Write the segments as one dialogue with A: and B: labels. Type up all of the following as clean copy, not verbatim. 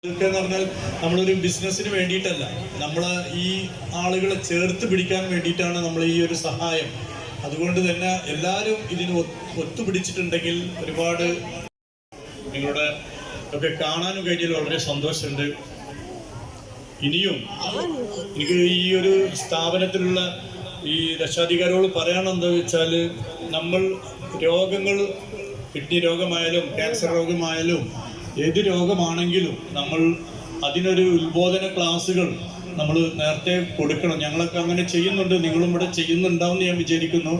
A: എന്ന് പറഞ്ഞാൽ നമ്മളൊരു ബിസിനസ്സിന് വേണ്ടിയിട്ടല്ല, നമ്മൾ ഈ ആളുകളെ ചേർത്ത് പിടിക്കാൻ വേണ്ടിയിട്ടാണ് നമ്മൾ ഈ ഒരു സഹായം. അതുകൊണ്ട് തന്നെ എല്ലാവരും ഇതിന് ഒത്തുപിടിച്ചിട്ടുണ്ടെങ്കിൽ ഒരുപാട് നിങ്ങളുടെ ഒക്കെ കാണാനും കഴിഞ്ഞാൽ വളരെ സന്തോഷമുണ്ട്. ഇനിയും എനിക്ക് ഈ ഒരു സ്ഥാപനത്തിലുള്ള ഈ രക്ഷാധികാരികളോട് പറയാനെന്താ വെച്ചാൽ, നമ്മൾ രോഗങ്ങൾ, കിഡ്നി രോഗമായാലും ക്യാൻസർ രോഗമായാലും ഏത് രോഗമാണെങ്കിലും നമ്മൾ അതിനൊരു ഉത്ബോധന ക്ലാസ്സുകൾ നമ്മൾ നേരത്തെ കൊടുക്കണം. ഞങ്ങളൊക്കെ അങ്ങനെ ചെയ്യുന്നുണ്ട്, നിങ്ങളും ഇവിടെ ചെയ്യുന്നുണ്ടാവും എന്ന് ഞാൻ വിചാരിക്കുന്നു.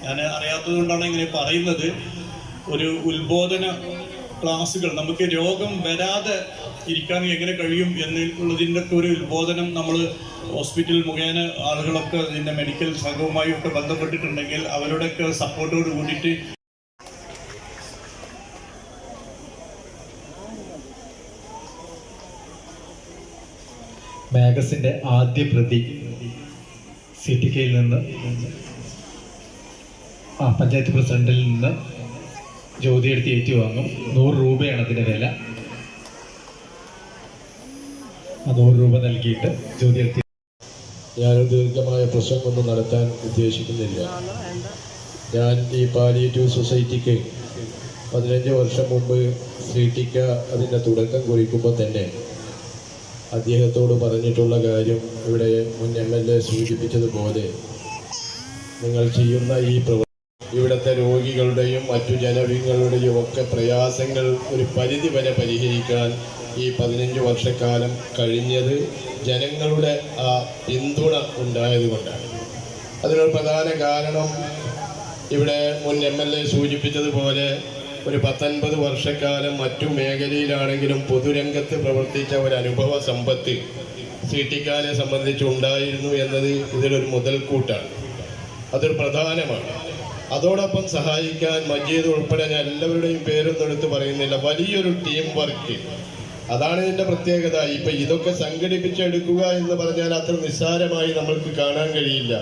A: ഞാൻ അറിയാത്തത് കൊണ്ടാണ് ഇങ്ങനെ പറയുന്നത്. ഒരു ഉത്ബോധന ക്ലാസ്സുകൾ, നമുക്ക് രോഗം വരാതെ ഇരിക്കാൻ എങ്ങനെ കഴിയും എന്നുള്ളതിൻ്റെ ഒക്കെ ഒരു ഉത്ബോധനം നമ്മൾ ഹോസ്പിറ്റൽ മുഖേന ആളുകളൊക്കെ ഇതിൻ്റെ മെഡിക്കൽ സംഘവുമായി ഒക്കെ ബന്ധപ്പെട്ടിട്ടുണ്ടെങ്കിൽ അവരുടെയൊക്കെ സപ്പോർട്ടോട് കൂടിയിട്ട്
B: മാഗസിൻ്റെ ആദ്യ പ്രതി CTKയിൽ നിന്ന് പഞ്ചായത്ത് പ്രസിഡന്റിൽ നിന്ന് ജ്യോതി എടുത്ത് ഏറ്റുവാങ്ങും. 100 രൂപയാണ് അതിൻ്റെ വില. 100 രൂപ നൽകിയിട്ട് ജ്യോതി എടുത്ത്.
C: ഞാനൊരു ദീർഘമായ പ്രസംഗമൊന്നും നടത്താൻ ഉദ്ദേശിക്കുന്നില്ല. ഞാൻ ഈ പാലിയേറ്റീവ് സൊസൈറ്റിക്ക് 15 വർഷം മുമ്പ് CTK അതിൻ്റെ തുടക്കം കുറിക്കുമ്പോൾ തന്നെ അദ്ദേഹത്തോട് പറഞ്ഞിട്ടുള്ള കാര്യം, ഇവിടെ മുൻ MLA സൂചിപ്പിച്ചതുപോലെ നിങ്ങൾ ചെയ്യുന്ന ഈ ഇവിടുത്തെ രോഗികളുടെയും മറ്റു ജനവിങ്ങളുടെയും ഒക്കെ പ്രയാസങ്ങൾ ഒരു പരിധി വരെ പരിഹരിക്കാൻ ഈ 15 വർഷക്കാലം കഴിഞ്ഞത് ജനങ്ങളുടെ ആ പിന്തുണ ഉണ്ടായതുകൊണ്ടാണ്. അതിനൊരു പ്രധാന കാരണം, ഇവിടെ മുൻ MLA സൂചിപ്പിച്ചതുപോലെ ഒരു 19 വർഷക്കാലം മറ്റു മേഖലയിലാണെങ്കിലും പൊതുരംഗത്ത് പ്രവർത്തിച്ച ഒരു അനുഭവ സമ്പത്ത് CTKനെ സംബന്ധിച്ചുണ്ടായിരുന്നു എന്നത് ഇതിലൊരു മുതൽക്കൂട്ടാണ്. അതൊരു പ്രധാനമാണ്. അതോടൊപ്പം സഹായിക്കാൻ മജീദ് ഉൾപ്പെടെ ഞാൻ എല്ലാവരുടെയും പേരൊന്നും എടുത്ത് പറയുന്നില്ല, വലിയൊരു ടീം വർക്ക്, അതാണ് ഇതിൻ്റെ പ്രത്യേകത. ഇപ്പം ഇതൊക്കെ സംഘടിപ്പിച്ചെടുക്കുക എന്ന് പറഞ്ഞാൽ അത്ര നിസ്സാരമായി നമ്മൾക്ക് കാണാൻ കഴിയില്ല.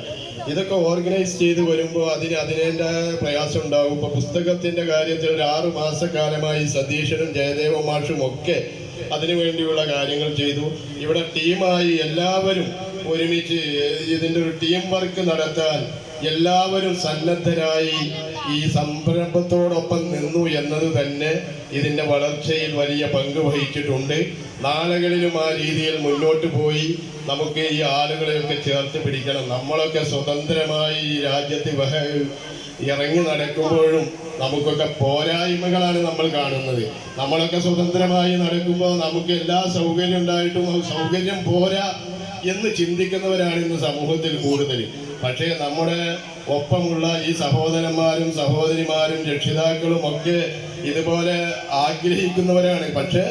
C: ഇതൊക്കെ ഓർഗനൈസ് ചെയ്ത് വരുമ്പോൾ അതിനേതായ പ്രയാസം ഉണ്ടാകും. ഇപ്പോൾ പുസ്തകത്തിൻ്റെ കാര്യത്തിൽ ഒരു 6 മാസക്കാലമായി സതീശനും ജയദേവ മാഷും ഒക്കെ അതിനുവേണ്ടിയുള്ള കാര്യങ്ങൾ ചെയ്തു. ഇവിടെ ടീമായി എല്ലാവരും ഒരുമിച്ച് ഇതിൻ്റെ ഒരു ടീം വർക്ക് നടത്താൻ എല്ലാവരും സന്നദ്ധരായി ഈ സംരംഭത്തോടൊപ്പം നിന്നു എന്നത് തന്നെ ഇതിൻ്റെ വളർച്ചയിൽ വലിയ പങ്ക് വഹിച്ചിട്ടുണ്ട്. നാളുകളിലും ആ രീതിയിൽ മുന്നോട്ട് പോയി നമുക്ക് ഈ ആളുകളെയൊക്കെ ചേർത്ത് പിടിക്കണം. നമ്മളൊക്കെ സ്വതന്ത്രമായി ഈ രാജ്യത്ത് ഇറങ്ങി നടക്കുമ്പോഴും നമുക്കൊക്കെ പോരായ്മകളാണ് നമ്മൾ കാണുന്നത്. നമ്മളൊക്കെ സ്വതന്ത്രമായി നടക്കുമ്പോൾ നമുക്ക് എല്ലാ സൗകര്യം ഉണ്ടായിട്ടും സൗകര്യം പോരാ എന്ന് ചിന്തിക്കുന്നവരാണ് ഇന്ന് സമൂഹത്തിൽ കൂടുതൽ. പക്ഷേ നമ്മുടെ ഒപ്പമുള്ള ഈ സഹോദരന്മാരും സഹോദരിമാരും രക്ഷിതാക്കളും ഒക്കെ ഇതുപോലെ ആഗ്രഹിക്കുന്നവരാണ്. പക്ഷേ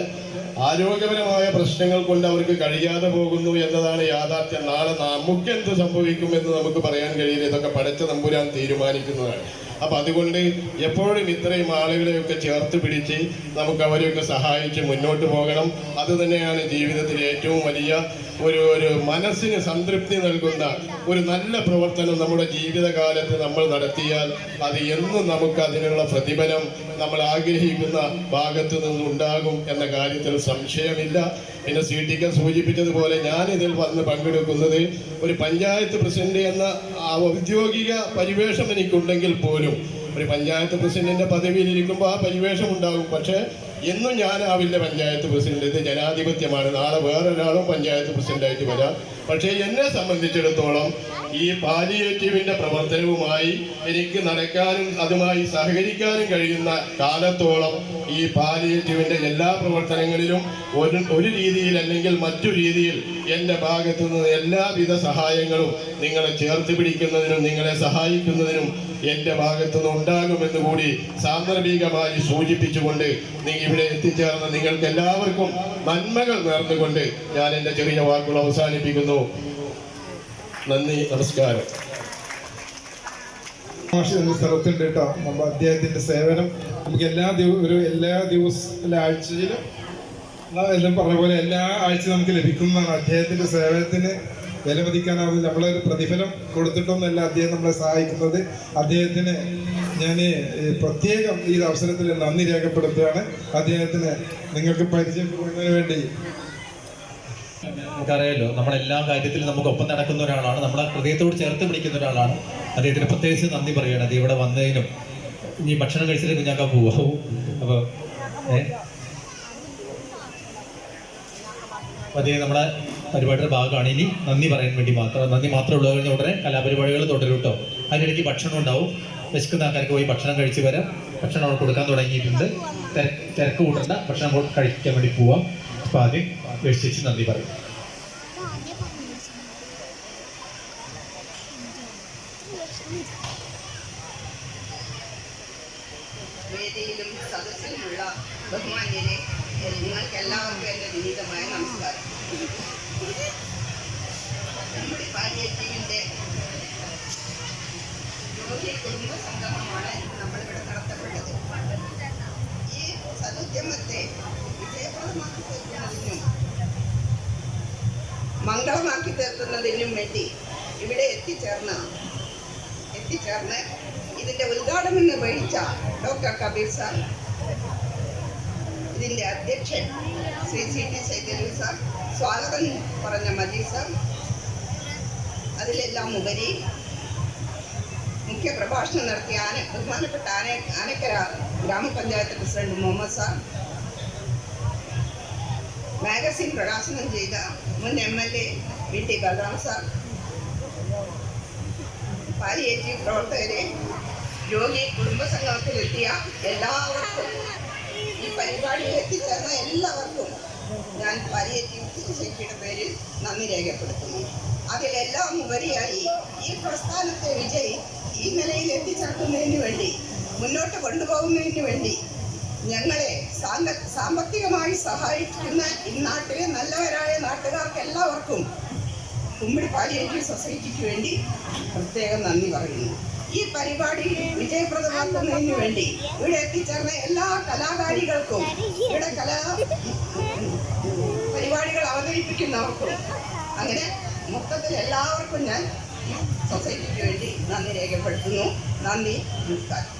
C: ആരോഗ്യപരമായ പ്രശ്നങ്ങൾ കൊണ്ട് അവർക്ക് കഴിയാതെ പോകുന്നു എന്നതാണ് യാഥാർത്ഥ്യം. നാളെ നമുക്കെന്ത് സംഭവിക്കുമെന്ന് നമുക്ക് പറയാൻ കഴിയില്ല. ഇതൊക്കെ പടച്ച തമ്പുരാൻ തീരുമാനിക്കുന്നതാണ്. അപ്പം അതുകൊണ്ട് എപ്പോഴും ഇത്രയും ആളുകളെയൊക്കെ ചേർത്ത് പിടിച്ച് നമുക്ക് അവരെയൊക്കെ സഹായിച്ച് മുന്നോട്ട് പോകണം. അതുതന്നെയാണ് ജീവിതത്തിലെ ഏറ്റവും വലിയ ഒരു മനസ്സിന് സംതൃപ്തി നൽകുന്ന ഒരു നല്ല പ്രവർത്തനം നമ്മുടെ ജീവിതകാലത്ത് നമ്മൾ നടത്തിയാൽ അത് എന്നും നമുക്ക് അതിനുള്ള പ്രതിഫലം നമ്മൾ ആഗ്രഹിക്കുന്ന ഭാഗത്തു നിന്നുണ്ടാകും എന്ന കാര്യത്തിൽ സംശയമില്ല. പിന്നെ CTK സൂചിപ്പിച്ചതുപോലെ ഞാൻ ഇതിൽ വന്ന് പങ്കെടുക്കുന്നത് ഒരു പഞ്ചായത്ത് പ്രസിഡന്റ് എന്ന ഔദ്യോഗിക പരിവേഷം എനിക്കുണ്ടെങ്കിൽ പോലും, ഒരു പഞ്ചായത്ത് പ്രസിഡന്റിന്റെ പദവിയിലിരിക്കുമ്പോൾ ആ പരിവേഷം ഉണ്ടാകും. പക്ഷേ എന്നും ഞാനാവില്ല പഞ്ചായത്ത് പ്രസിഡന്റ്. ഇത് ജനാധിപത്യമാണ്. നാളെ വേറൊരാളും പഞ്ചായത്ത് പ്രസിഡന്റായിട്ട് വരാം. പക്ഷേ എന്നെ സംബന്ധിച്ചിടത്തോളം ഈ പാലിയേറ്റീവിൻ്റെ പ്രവർത്തനവുമായി എനിക്ക് നടക്കാനും അതുമായി സഹകരിക്കാനും കഴിയുന്ന കാലത്തോളം ഈ പാലിയേറ്റീവിൻ്റെ എല്ലാ പ്രവർത്തനങ്ങളിലും ഒരു രീതിയിൽ അല്ലെങ്കിൽ മറ്റു രീതിയിൽ എൻ്റെ ഭാഗത്തു നിന്ന് എല്ലാവിധ സഹായങ്ങളും നിങ്ങളെ ചേർത്ത് പിടിക്കുന്നതിനും നിങ്ങളെ സഹായിക്കുന്നതിനും എൻ്റെ ഭാഗത്തുനിന്ന് ഉണ്ടാകുമെന്ന് കൂടി സാന്ദർഭികമായി സൂചിപ്പിച്ചുകൊണ്ട് ഇവിടെ എത്തിച്ചേർന്ന നിങ്ങൾക്ക് എല്ലാവർക്കും നന്മകൾ നേർന്നുകൊണ്ട് ഞാൻ എൻ്റെ ചെറിയ വാക്കുകൾ അവസാനിപ്പിക്കുന്നു. നന്ദി, നമസ്കാരം.
D: സ്ഥലത്തുണ്ട് കേട്ടോ. നമ്മൾ അദ്ദേഹത്തിന്റെ സേവനം നമുക്ക് എല്ലാ ദിവസവും ആഴ്ചയിലും എല്ലാം പറഞ്ഞ പോലെ എല്ലാ ആഴ്ച നമുക്ക് ലഭിക്കുന്നതാണ്. അദ്ദേഹത്തിന്റെ സേവനത്തിന് വിലമതിക്കാനാവില്ല. നമ്മളൊരു പ്രതിഫലം കൊടുത്തിട്ടൊന്നല്ല അദ്ദേഹം നമ്മളെ സഹായിക്കുന്നത്. അദ്ദേഹത്തിന് ഞാൻ പ്രത്യേകം ഈ അവസരത്തിൽ നന്ദി രേഖപ്പെടുത്തുകയാണ്. അദ്ദേഹത്തിന് നിങ്ങൾക്ക് പരിചയപ്പെടുന്നതിന് വേണ്ടി
B: നമുക്കറിയാലോ, നമ്മളെല്ലാ കാര്യത്തിലും നമുക്കൊപ്പം നടക്കുന്ന ഒരാളാണ്, നമ്മളെ ഹൃദയത്തോട് ചേർത്ത് പിടിക്കുന്ന ഒരാളാണ്. അദ്ദേഹത്തിന് പ്രത്യേകിച്ച് നന്ദി പറയുകയാണ്. അത് ഇവിടെ വന്നതിനും. ഇനി ഭക്ഷണം കഴിച്ചിട്ട് കുഞ്ഞാക്കാൻ പോവും. അപ്പോൾ അതേ നമ്മളെ പരിപാടിയുടെ ഭാഗമാണ്. ഇനി നന്ദി പറയാൻ വേണ്ടി നന്ദി മാത്രമേ ഉള്ളൂ. കഴിഞ്ഞ ഉടനെ കലാപരിപാടികൾ തുടരും കേട്ടോ. അതിനിടയ്ക്ക് ഭക്ഷണം ഉണ്ടാവും. വിശക്കുന്ന ആൾക്കാർക്ക് പോയി ഭക്ഷണം കഴിച്ച് വരാം. ഭക്ഷണം അവിടെ കൊടുക്കാൻ തുടങ്ങിയിട്ടുണ്ട്. തിരക്ക് കൂട്ടണ്ട, ഭക്ഷണം കഴിക്കാൻ വേണ്ടി പോവാം. അപ്പോൾ ആദ്യം ചേച്ചി നന്ദി പറയും.
E: വേദിയിലും സദസ്സിലുമുള്ള ബഹുമാന്യരെ, നിങ്ങൾക്ക് എല്ലാവർക്കും എൻ്റെ വിനീതമായ നമസ്കാരം. നമ്മുടെ പാലിയേറ്റീവിൻ്റെ രോഗി കുടുംബ സംഗമമാണ് നമ്മളിവിടെ നടത്തപ്പെട്ടത്. ഈ സദുദ്യമത്തെ വിജയപ്രദമാക്കി തീർക്കുന്നതിനും മംഗളമാക്കി തീർക്കുന്നതിനും വേണ്ടി ഇവിടെ എത്തിച്ചേർന്ന് ഇതിൻ്റെ ഉദ്ഘാടനം നിർവഹിച്ച ഡോക്ടർ കബീർ സാർ, ഇതിൻ്റെ അധ്യക്ഷൻ ശ്രീ CT സൈതലി സാർ, സ്വാഗതം പറഞ്ഞ മജീദ് സാർ, അതിലെല്ലാം ഉപരി മുഖ്യ പ്രഭാഷണം നടത്തിയ ബഹുമാനപ്പെട്ട ആനക്കര ഗ്രാമപഞ്ചായത്ത് പ്രസിഡന്റ് മുഹമ്മദ് സാർ, മാഗസിൻ പ്രകാശനം ചെയ്ത മുൻ MLA VT Balaram sir, palliative പ്രവർത്തകരെ, രോഗി കുടുംബസംഗമത്തിലെത്തിയ എല്ലാവർക്കും, ഈ പരിപാടിയിൽ എത്തിച്ചേർന്ന എല്ലാവർക്കും ഞാൻ പാലിയേറ്റീവ് സൊസൈറ്റിയുടെ പേരിൽ നന്ദി രേഖപ്പെടുത്തുന്നു. അതിലെല്ലാം ഉപരിയായി ഈ പ്രസ്ഥാനത്തെ ഈ നിലയിൽ എത്തിച്ചേർക്കുന്നതിന് വേണ്ടി, മുന്നോട്ട് കൊണ്ടുപോകുന്നതിന് വേണ്ടി ഞങ്ങളെ സാമ്പത്തികമായി സഹായിക്കുന്ന ഈ നാട്ടിലെ നല്ലവരായ നാട്ടുകാർക്ക് എല്ലാവർക്കും കുമ്മിടി പാലിയേറ്റീവ് സൊസൈറ്റിക്ക് വേണ്ടി പ്രത്യേകം നന്ദി പറയുന്നു. ഈ പരിപാടി വിജയപ്രദമാക്കുന്നതിന് വേണ്ടി ഇവിടെ എത്തിച്ചേർന്ന എല്ലാ കലാകാരികൾക്കും, ഇവിടെ പരിപാടികൾ അവതരിപ്പിക്കുന്നവർക്കും, അങ്ങനെ മൊത്തത്തിൽ എല്ലാവർക്കും ഞാൻ ഈ സൊസൈറ്റിക്ക് വേണ്ടി നന്ദി രേഖപ്പെടുത്തുന്നു. നന്ദി, നമസ്കാരം.